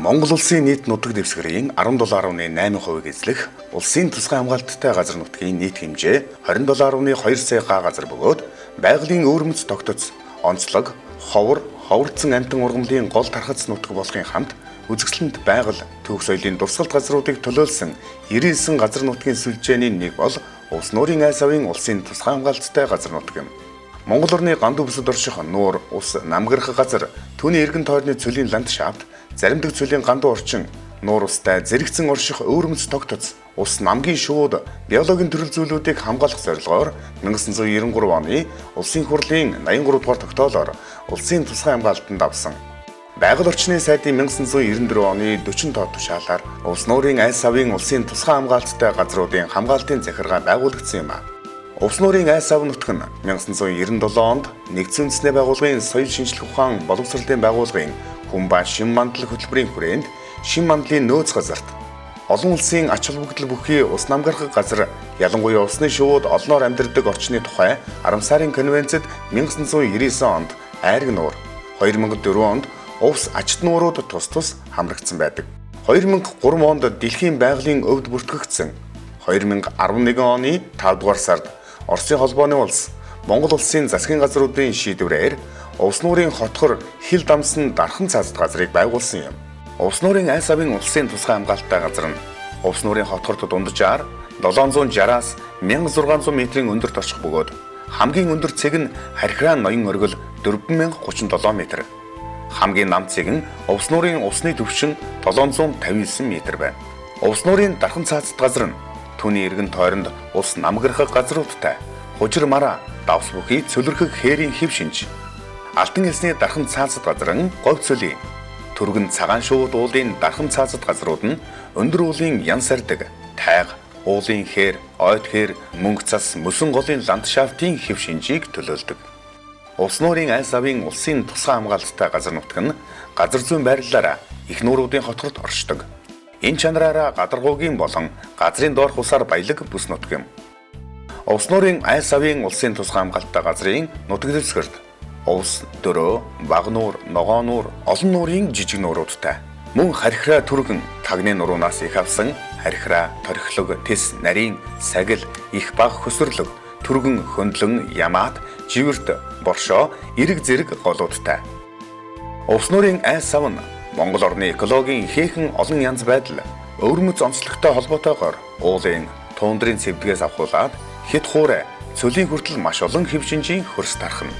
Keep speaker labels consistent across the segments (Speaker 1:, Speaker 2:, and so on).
Speaker 1: Монгол улсын нийт нутаг дэвсгэрийн 17.8%-ийг эзлэх улсын тусгай хамгаалттай газар нутгийн нийт хэмжээ 27.2 сая га газар бөгөөд байгалийн өвөрмөц тогтоц, онцлог, ховор, ховорцсон амтан ургамлын гол тархац нутаг болохын хамт үзэсгэлэнт байгаль, төв соёлын дурсгалт газруудыг төлөөлсөн 99 газар нутгийн сүлжээний нэг бол Улс нуурын айс авын улсын тусгай хамгаалттай газар нутаг юм. Монгол орны ганду бүсэд орших нуур, ус, намгарах газар, түүний эргэн тойрны цөлийн ландшафт, заримдаг цөлийн ганду орчин, нуур устай зэрэгцэн орших өвөрмөц тогтоц, ус намгийн шууд, биологийн төрөл зүйлүүдийг хамгаалах зорилгоор 1993 оны улсын хурлын 83 дугаар тогтоолоор улсын тусгай хамгаалтанд авсан. Байгаль орчны сайдын 1994 оны 40 тоо тушаалаар Улс нуурын айс авын улсын тусгай хамгаалттай газруудын хамгаалтын захиргаа байгуулагдсан юм. Улс нуурын айс ав нутаг нь 1997 онд Нэгдсэн үндэсний байгууллагын соёл шинжилгээ ухаан боловсролын байгууллагын хүн ба шин мандлах хөтөлбөрийн хүрээнд шин мандлын нөөц газарт олон улсын ач холбогдол бүхий ус намгарах газар, ялангуяа усны шууд олноор амьдардаг орчны тухай 10 сарын конвенцэд 1999 онд айраг нуур, 2004 онд увс ачт нуурууд тус хамрагдсан байдаг. 2003 онд дэлхийн байгалийн өвд бүртгэгдсэн. 2011 оны 5 дугаар сард Оросын холбооны улс Монгол улсын засгийн газруудын шийдвэрээр Улс нуурын хотхор хил дамсан дархан цаазд газрыг байгуулсан юм. Улс нуурын айс авын улсын тусгай хамгаалттай газар нь Улс нуурын хотхорт дунджаар 760-аас 1600 метрийн өндөрт очих бөгөөд хамгийн өндөр цэг нь Харьхраа ноён оргил 4037 метр. Хамгийн нам цэг нь Улс нуурын усны түвшин 759 метр байна. Улс нуурын дархан цаазд газар нь түүний эргэн тойронд ус намгарах газруудтай хужир мараа, давс бүхий цөлөрхөг хээрийн хэв шинж. Алтан элсний дархан цаазд газар нь говь цөлийн, түргэн цагаан шууд уулын дархан цаазд газрууд нь өндөр уулын ян сардаг, тайга, уулын хээр, ойд хээр, мөнгө цас, мөсөн голын ландшафтын хэв шинжийг төлөөлдөг. Улс нуурын айс авын улсын тусгай хамгаалттай газар нутаг нь газар зүйн байрлалаараа их нууруудын хотхорт оршдог. Энэ чанараараа гадаргуугийн болон газрын доорх усаар баялаг бүс нутаг юм. Улс нуурын айс авын улсын тусгай хамгаалттай газрын нутаг дэвсгэрт увс, дөрөө, баг нуур, ногоо нуур, олон нуурын жижиг нууруудтай. Мөн Харьхраа түргэн тагны нуруунаас их авсан Харьхраа, торхилог, тэс, нарийн, сагил, их баг хөсөрлөг, түргэн, хөндлөн, ямаат, живэрт, боршоо, эрэг зэрэг голуудтай. Улс нуурын айс ав нь Монгол орны экологийн ихээхэн олон янз байдал, өвөрмөц онцлогтой холбоотойгоор уулын, туундрын цэвдгээс авахуулаад хэд хуурай, цөлийн хүртэл маш олон хэв шинжийн хөрс тархна.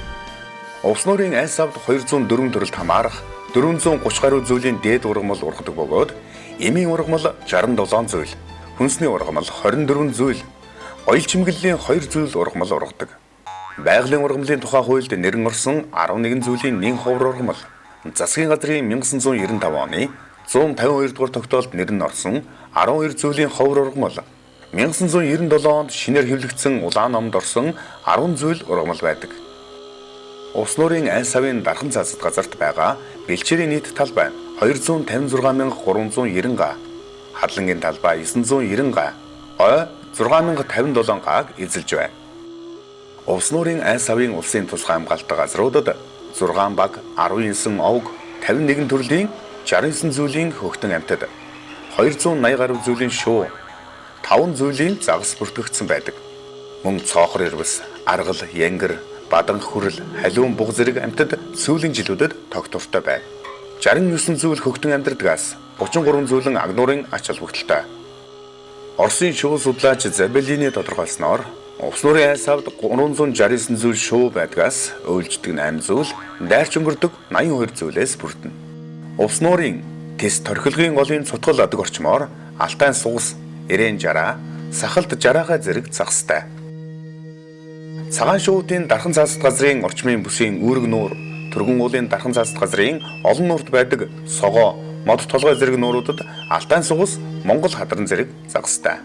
Speaker 1: Улс нуурын айс авд 204 төрөлд хамаарах 430 гаруй зүйлийн дээд ургамал ургадаг бөгөөд эмийн ургамал 67 зүйл, хүнсний ургамал 24 зүйл, оёл чимэглэлийн 2 зүйл ургамал ургадаг. Байгалийн ургамлын тухай хуульд нэрэн орсон 11 зүйлийн нэн ховор ургамал, засгийн газрын 1995 оны 152 дугаар тогтоолд нэрэн орсон 12 зүйлийн ховор ургамал, 1997 онд шинээр хэвлэгдсэн улаан номд орсон 10 зүйл ургамал байдаг. Улс нуурын айс авын дархан цаазд газарт байгаа бэлчээрийн нийт талбай 256,390 га, хадлангийн талбай 990 га, ой 6,057 гааг эзэлж байна. Улс нуурын айс авын улсын тусгай хамгаалттай газруудад 6 баг, 19 овг, 51 төрлийн 69 зүйлийн хөгтөн амьтад, 280 гаруй зүйлийн шуу, 5 зүйлийн загас бүртгэгдсэн байдаг. Мөн цоохор ирвэс, аргал, янгэр, бадан хүрэл, халиун буг зэрэг амьтад сүүлийн жилүүдэд тогтвортой байна. 69 зүйл хөгтөн амьдардгаас 33 зүйл нь агнуурын ач холбогдолтой. Оросын шуу судлаач Забеллины тодорхойлсноор Улс нуурын айс авд 369 зүйл шуу байдгаас өөлждөг 8 зүйл, дайрч өнгөрдөг 82 зүйлээс бүрдэнэ. Улс нуурын тэс торхилгын голын цутгал адаг орчмоор алтай сугас, эрээн жараа, сахалт жараахай зэрэг загастай. Цагаан шуудын дархан цаазд газрын орчмын бүсийн үүрэг нуур, түргэн уулын дархан цаазд газрын олон нуурт байдаг согоо, мод толгой зэрэг нууруудад алтай сугас, Монгол хадран зэрэг загастай.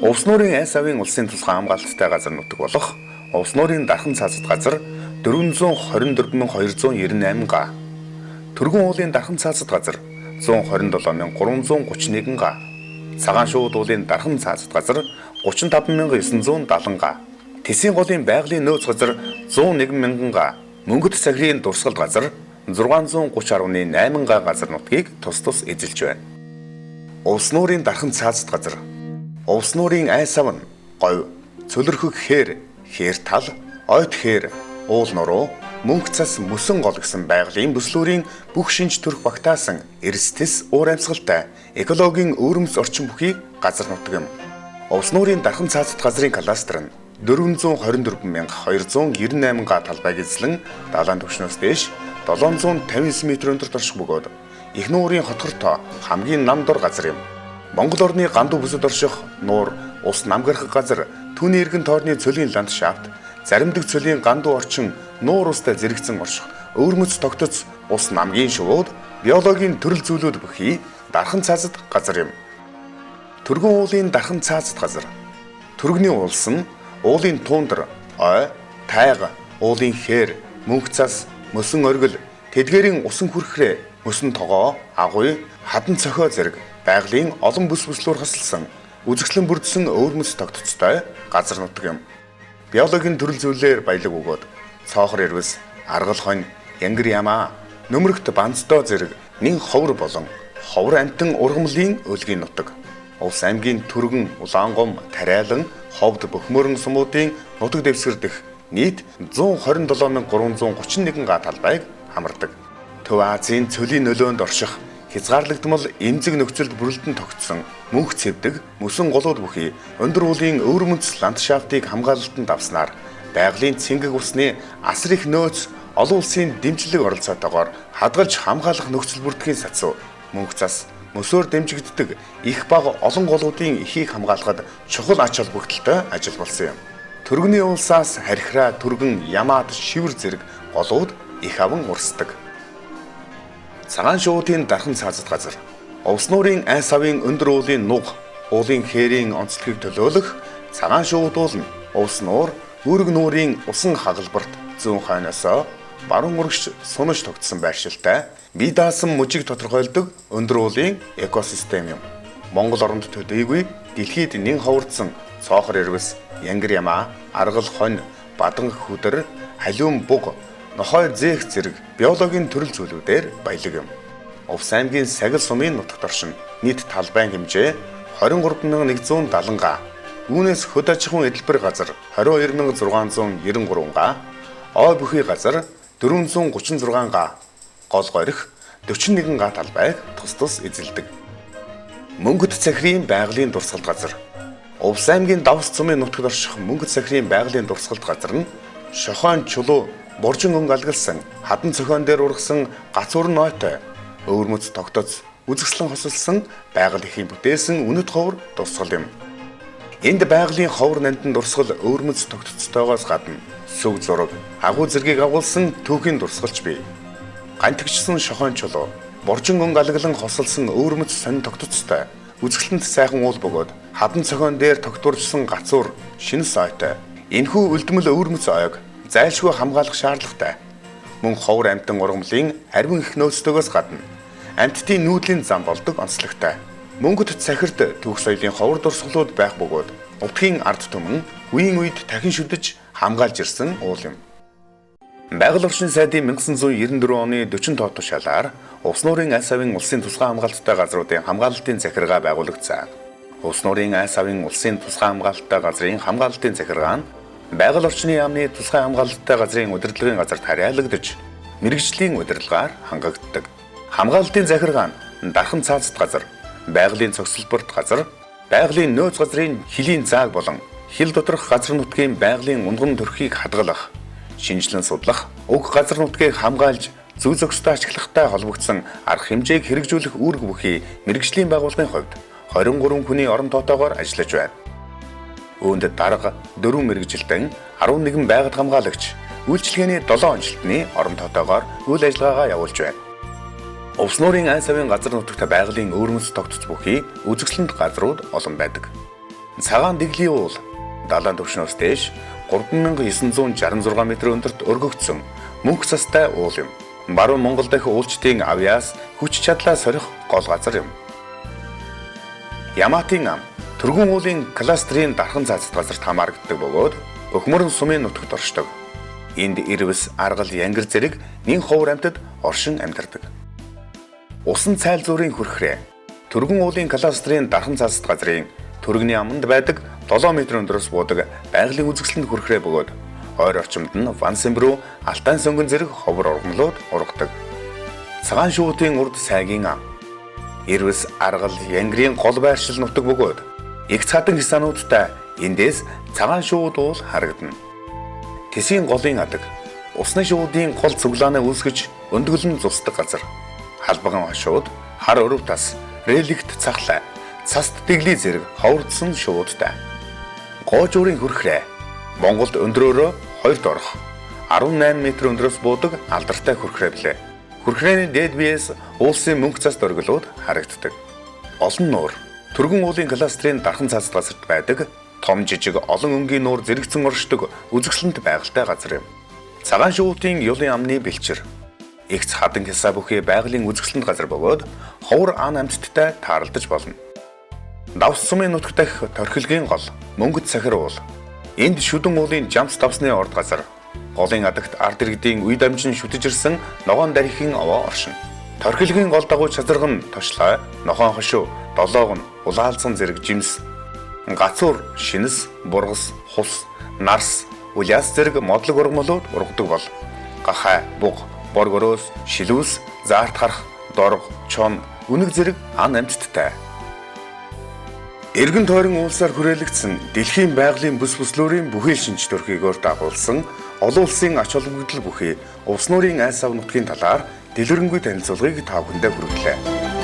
Speaker 1: Улс нуурын айс авын улсын тусгай хамгаалттай газар нутаг болох Улс нуурын дархан цаазд газар 424,298 га, түргэн уулын дархан цаазд газар 127,331 га, цагаан шууд уулын дархан цаазд газар 35,970 га, Тэсийн голын байгалийн нөөц газар 101 мянган га, Мөнгөт сахирын дурсгалт газар 630.8 га газар нутгийг тус тус эзэлж байна. Улс нуурын дархан цаазд газар. Улс нуурын ай сав нь говь, цөлөрхөг хээр тал, ойт хээр, уул нуруу, мөнх цас мөсөн гол гэсэн байгалийн бүслүүрийн бүх шинж төрх багтаасан эрсдэс уур амьсгалтай экологийн өвөрмөц орчин бүхий газар нутаг юм. Улс нуурын дархан цаазд газрын кластер нь 424,298 га талбайг эзлэн далайн түвшнөөс дээш 759 м өндөрт орших бөгөөд их нуурын хотгор тоо хамгийн нам дор газар юм. Монгол орны гандуу бүсэд орших нуур, ус намгарах газар, түүний эргэн тойрны цөлийн ландшафт, заримдаг цөлийн гандуу орчин нуур устай зэрэгцэн орших, өвөрмөц тогтоц ус намгийн шувууд, биологийн төрөл зүйлүүд бүхий дархан цаазд газар юм. Түргэн уулын дархан цаазд газар. Түргэний уулс нь уулын тундр, ой, тайга, уулын хээр, мөнх цас, мөсөн оргил, тэдгээрийн усан хүрхрээ, мөсөн тогоо, агуй, хадан цохио зэрэг байгалийн олон бүс бүслүүр хасалсан, үзэгслэн бүрдсэн өвөрмөц тогтцтой газар нутаг юм. Биологийн төрөл зүйлээр баялаг өгөөд цоохор ирвэс, аргал хонь, янгир ямаа, нөмрөгт банцдоо зэрэг нэн ховор болон ховор амтан ургамлын өлгийн нутаг. Улс аймгийн Түргэн, Улаангом, Тариалан, Ховд Бөхмөрөн сумуудын нутаг дэвсгэр дэх нийт 127,331 га талбайг хамардаг. Төв Азийн цөлийн нөлөөнд орших хязгаарлагдмал эмзэг нөхцөлд бүрэлдэн тогтсон мөнх цэвдэг мөсөн голууд бүхий өндөр уулын өвөрмөц ландшафтыг хамгаалалтанд авснаар байгалийн цэнгэг усны асар их нөөц олон улсын дэмжлэг оролцоотойгоор хадгалж хамгаалах нөхцөл бүрдэхийн сацуу мөнх цас мөсөөр дэмжигддэг их бага олон голуудын эхийг хамгаалахад чухал ач холбогдолтой ажил болсон юм. Түргэний улсаас харьхраа түргэн ямаад шивэр зэрэг голууд их аван урсдаг. Цагаан шуудын дархан цаазд газар. Улс нуурын ай савын өндөр уулын нуг, уулын хээрийн онцлогийг төлөөлөх цагаан шууд уулна. Улс нуур, үүрэг нуурын усан хагалбарт зүүн хойноосоо баруун урагш сунаж тогтсон байршилтай бие даасан мужийг тодорхойлдог өндөр уулын экосистем юм. Монгол оронд төдийгүй дэлхийд нэн ховордсон цоохор ирвэс, янгир ямаа, аргал хонь, бадан хүдэр, халиун буг, нохой зээх зэрэг биологийн төрөл зүйлүүдээр баялаг юм. Увс аймгийн Сагил сумын нутагт оршин нийт талбайн хэмжээ 23,170 га, үүнээс хөд аж ахуйн эдэлбэр газар 22,693 га, ой бүхий газар 436 га, гол горих 41 га талбайг тус тус эзэлдэг. Мөнгөт сахирын байгалийн дурсгалт газар. Увс аймгийн Давс цумын нутагт орших Мөнгөт сахирын байгалийн дурсгалт газар нь шохойн чулуу, боржин өнгө алгалсан, хадан цохион дээр ургасан гацуур нойтой, өвөрмөц тогтоц, үзэгслэн хосолсон байгаль эхийн бүтээсэн үнэт ховор дурсгал юм. Энд байгалийн ховор нандин дурсгал өвөрмөц тогтцоотойгоос гадна сүг зураг, агуу зэргийг агуулсан түүхийн дурсгалч бий. Гантгчсан шохойн чулуу, боржин өнгө алгалан хосолсон өвөрмөц сонин тогтцотой, үзэгслэнт сайхан уул бөгөөд хадан цохион дээр тогтворжсон гацуур, шинэ сойтой, энэхүү үлдмэл өвөрмөц ойг зайлшгүй хамгаалах шаардлагатай. Мөн ховор амтан ургамлын арвин их нөөцтойгоос гадна амьтдын нүүдлийн зам болдог онцлогтой. Мөнгөт сахирт түүх соёлын ховор дурсгалууд байх бөгөөд утгийн ард түмэн үеийн үед дахин шүдэж хамгаалж ирсэн уул юм. Байгаль орчин сайдын 1994 оны 40 тоо тушаалаар Улс нуурын ай савын улсын тусгай хамгаалалттай газруудын хамгаалалтын захиргаа байгуулагдсан. Улс нуурын ай савын улсын тусгай хамгаалалттай газрын хамгаалалтын захиргаа нь байгаль орчны яамны тусгай хамгаалалттай газрын удирдлагын газарт хариалагдж мэрэгжлийн удирдлагаар хангагддаг. Хамгаалалтын захиргаа нь дархан цаазд газар, байгалийн цогцлборт газар, байгалийн нөөц газрын хилийн зааг болон хил доторх газар нутгийн байгалийн унган төрхийг хадгалах, шинжилэн судлах, уг газар нутгийг хамгаалж зүй зохистой ашиглахтай холбогдсон арга хэмжээг хэрэгжүүлэх үүрэг бүхий мэрэгжлийн байгууллагын хувьд 23 хүний орон тоотойгоор ажиллаж байна. Үүнд дарга 4 мэрэгжилтэн 11 байгаль хамгаалагч үйлчилгээний 7 онцлтны орон тоотойгоор үйл ажиллагаагаа явуулж байна. Улс нуурын ай савын газар нутагт байгалийн өвөрмөц тогтц бүхий үзэгсэлэнт газрууд олон байдаг. Цагаан дэглийн уул далайн түвшнөөс дээш 3966 м өндөрт өргөгдсөн мөнх цастай уул юм. Баруун Монгол дахь уулчдын авьяас хүч чадлаа сорих гол газар юм. Ямаатын ам Түргэн уулын кластерын дархан цаазд газарт хамаарагддаг бөгөөд Бөхмөрн сумын нутагт оршдог. Энд ирвэс, аргал, янгир зэрэг нэн ховор амьтад оршин амьдардаг. Усан цайл зүрийн хүрхрээ Түргэн уулын кластрын дархан цаасд газрын түргэний аманд байдаг 7 м өндөрөөс буудаг байгалийн үзэсгэлэнт хүрхрээ бөгөөд ойр орчимд нь Вансембрүү, Алтан сонгон зэрэг ховор ургамлууд ургадаг. Цагаан шуудын урд сайгийн ам. Ирвэс, аргал, янгирийн гол байршил нутаг бөгөөд их цадан хисаануудтай эндээс цагаан шууд уул харагдана. Тэсийн голын адаг, усны шуудын гол цуглаанаа үүсгэж өндгөлн зусдаг газар. Халбаган хошууд, хар өрөв тас, реликт цахлаа, цаст дэгли зэрэг ховордсон шуудтай. Гоожуурын хүрхрээ Монголд өндрөөрөө 2-д орох 18 м өндөрөөс буудаг алдартай хүрхрээ билээ. Хүрхрээний дээд биеэс уулсын мөнх цас дөргөлүүд харагддаг. Олон нуур Түргэн уулын кластрын дархан цаасд газарт байдаг том жижиг олон өнгийн нуур зэрэгцэн оршдог үзэсгэлэнт байгальтай газар юм. Цагаан шуудын юлын амны бэлчээр Игц хадан хясаа бүхий байгалийн үзэсгэлэнт газар бөгөөд ховор ан амьтдтай тааралдаж болно. Давс сумын нутаг дахь торхилгийн гол Мөнгөд сахир уул. Энд шүдэн уулын жамс давсны орд газар. Голын адагт ард иргэдийн үе дамжин шүтэж ирсэн ногоон дарихийн овоо оршин. Торхилгийн гол дагуу чазарган тошлоо, нохоон хошуу, долоогон, улаалцсан зэрэг жимс, гацуур, шинэс, бургас, хус, нарс, уляас зэрэг модлог ургамлууд ургадаг бол гахай, буг, боргороос, шилүүс, заарт харах, дорго, чон, үнэг зэрэг ан амьтдтай. Эргэн тойрон уулсаар хүрээлэгдсэн дэлхийн байгалийн бүс бүслүүрийн бүхэл шинж төрхийгөөр дагуулсан олон улсын ач холбогдол бүхий увс нуурын айс ав нутгийн талаар дэлгэрэнгүй танилцуулгыг та бүхэндээ хүргэлээ.